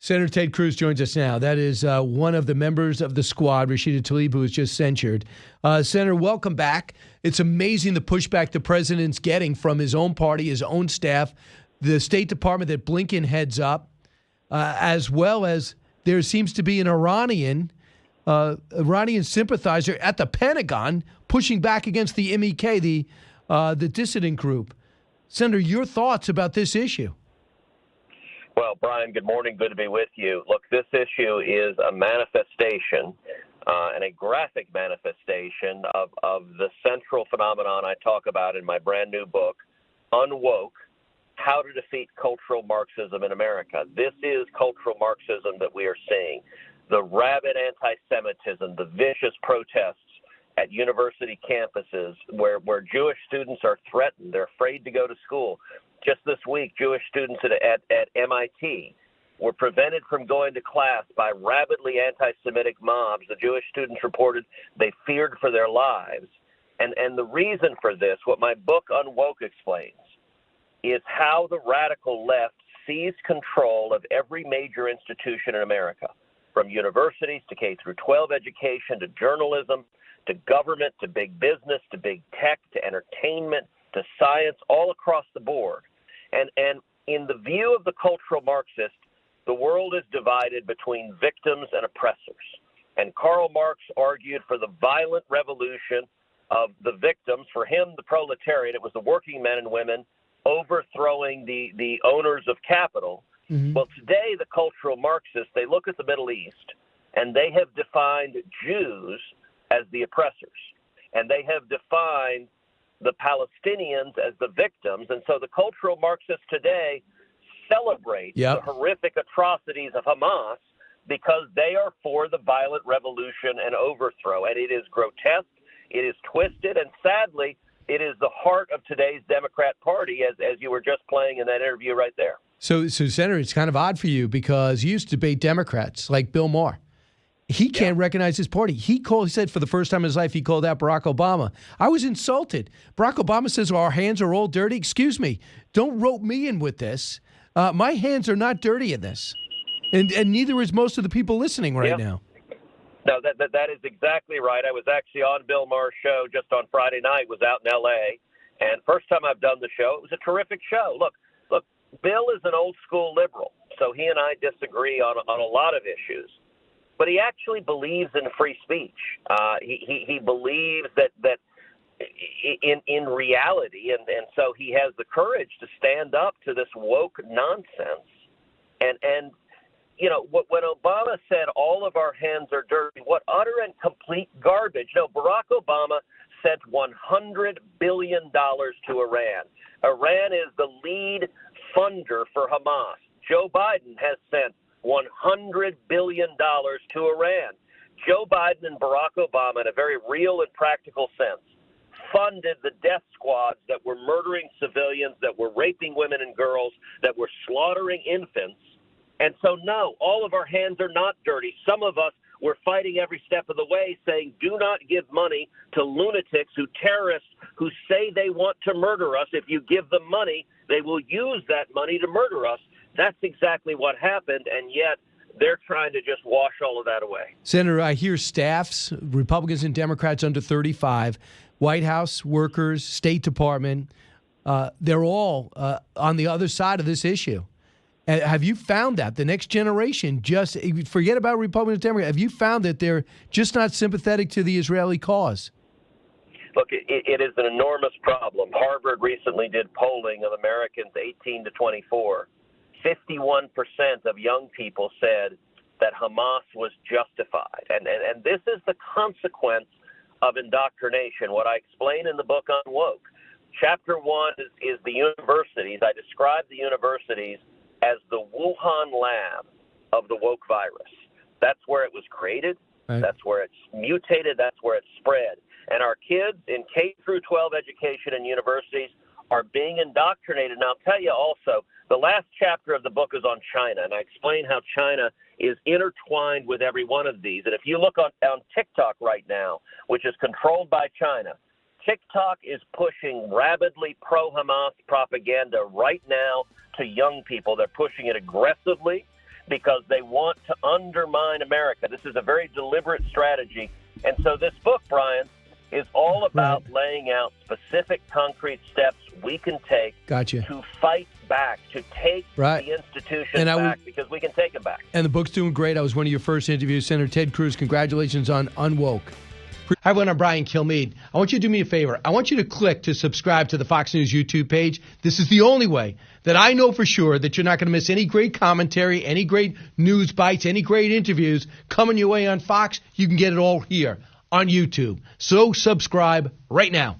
Senator Ted Cruz joins us now. That is one of the members of the squad, Rashida Tlaib, who was just censured. Senator, welcome back. It's amazing the pushback the president's getting from his own party, his own staff, the State Department that Blinken heads up, as well as there seems to be an Iranian sympathizer at the Pentagon pushing back against the MEK, the dissident group. Senator, your thoughts about this issue? Well, Brian, good morning. Good to be with you. Look, this issue is a manifestation and a graphic manifestation of the central phenomenon I talk about in my brand new book, Unwoke, How to Defeat Cultural Marxism in America. This is cultural Marxism that we are seeing. The rabid anti-Semitism, the vicious protests at university campuses where Jewish students are threatened. They're afraid to go to school. Just this week, Jewish students at MIT were prevented from going to class by rabidly anti-Semitic mobs. The Jewish students reported they feared for their lives. And the reason for this, what my book Unwoke explains, is how the radical left seized control of every major institution in America, from universities to K-12 education to journalism to government to big business to big tech to entertainment to science, all across the board. And in the view of the cultural Marxist, the world is divided between victims and oppressors. And Karl Marx argued for the violent revolution of the victims. For him, the proletariat, it was the working men and women overthrowing the owners of capital. Mm-hmm. Well, today, the cultural Marxists, they look at the Middle East, and they have defined Jews as the oppressors. And they have defined the Palestinians as the victims. And so the cultural Marxists today celebrate the horrific atrocities of Hamas because they are for the violent revolution and overthrow. And it is grotesque, it is twisted, and sadly, it is the heart of today's Democrat Party, as you were just playing in that interview right there. So, Senator, it's kind of odd for you because you used to debate Democrats like Bill Maher. He can't recognize his party. He said for the first time in his life, he called out Barack Obama. I was insulted. Barack Obama says, well, our hands are all dirty. Excuse me. Don't rope me in with this. My hands are not dirty in this. And neither is most of the people listening right now. No, that is exactly right. I was actually on Bill Maher's show just on Friday night, was out in L.A., and first time I've done the show, it was a terrific show. Look, Bill is an old school liberal, so he and I disagree on a lot of issues. But he actually believes in free speech. He believes that in reality, and so he has the courage to stand up to this woke nonsense. And you know, when Obama said all of our hands are dirty, what utter and complete garbage. No, Barack Obama sent $100 billion to Iran. Iran is the lead funder for Hamas. Joe Biden has sent $100 billion to Iran. Joe Biden and Barack Obama, in a very real and practical sense, funded the death squads that were murdering civilians, that were raping women and girls, that were slaughtering infants. And so, no, all of our hands are not dirty. Some of us were fighting every step of the way, saying, do not give money to lunatics, terrorists who say they want to murder us. If you give them money, they will use that money to murder us. That's exactly what happened, and yet they're trying to just wash all of that away. Senator, I hear staffs, Republicans and Democrats under 35, White House workers, State Department, they're all on the other side of this issue. Have you found that the next generation, just forget about Republicans and Democrats, have you found that they're just not sympathetic to the Israeli cause? Look, it is an enormous problem. Harvard recently did polling of Americans 18 to 24. 51% of young people said that Hamas was justified. And this is the consequence of indoctrination. What I explain in the book Unwoke. Chapter 1 is the universities. I describe the universities as the Wuhan lab of the woke virus. That's where it was created. Right. That's where it's mutated. That's where it's spread. And our kids in K-12 education and universities are being indoctrinated. And I'll tell you also, the last chapter of the book is on China, and I explain how China is intertwined with every one of these. And if you look on TikTok right now, which is controlled by China, TikTok is pushing rabidly pro-Hamas propaganda right now to young people. They're pushing it aggressively. because they want to undermine America. This is a very deliberate strategy. And so this book, Brian, is all about laying out specific, concrete steps we can take to fight back, to take the institutions back, because we can take them back. And the book's doing great. I was one of your first interviews. Senator Ted Cruz, congratulations on Unwoke. Hi, everyone. I'm Brian Kilmeade. I want you to do me a favor. I want you to click to subscribe to the Fox News YouTube page. This is the only way that I know for sure that you're not going to miss any great commentary, any great news bites, any great interviews coming your way on Fox. You can get it all here on YouTube. So subscribe right now.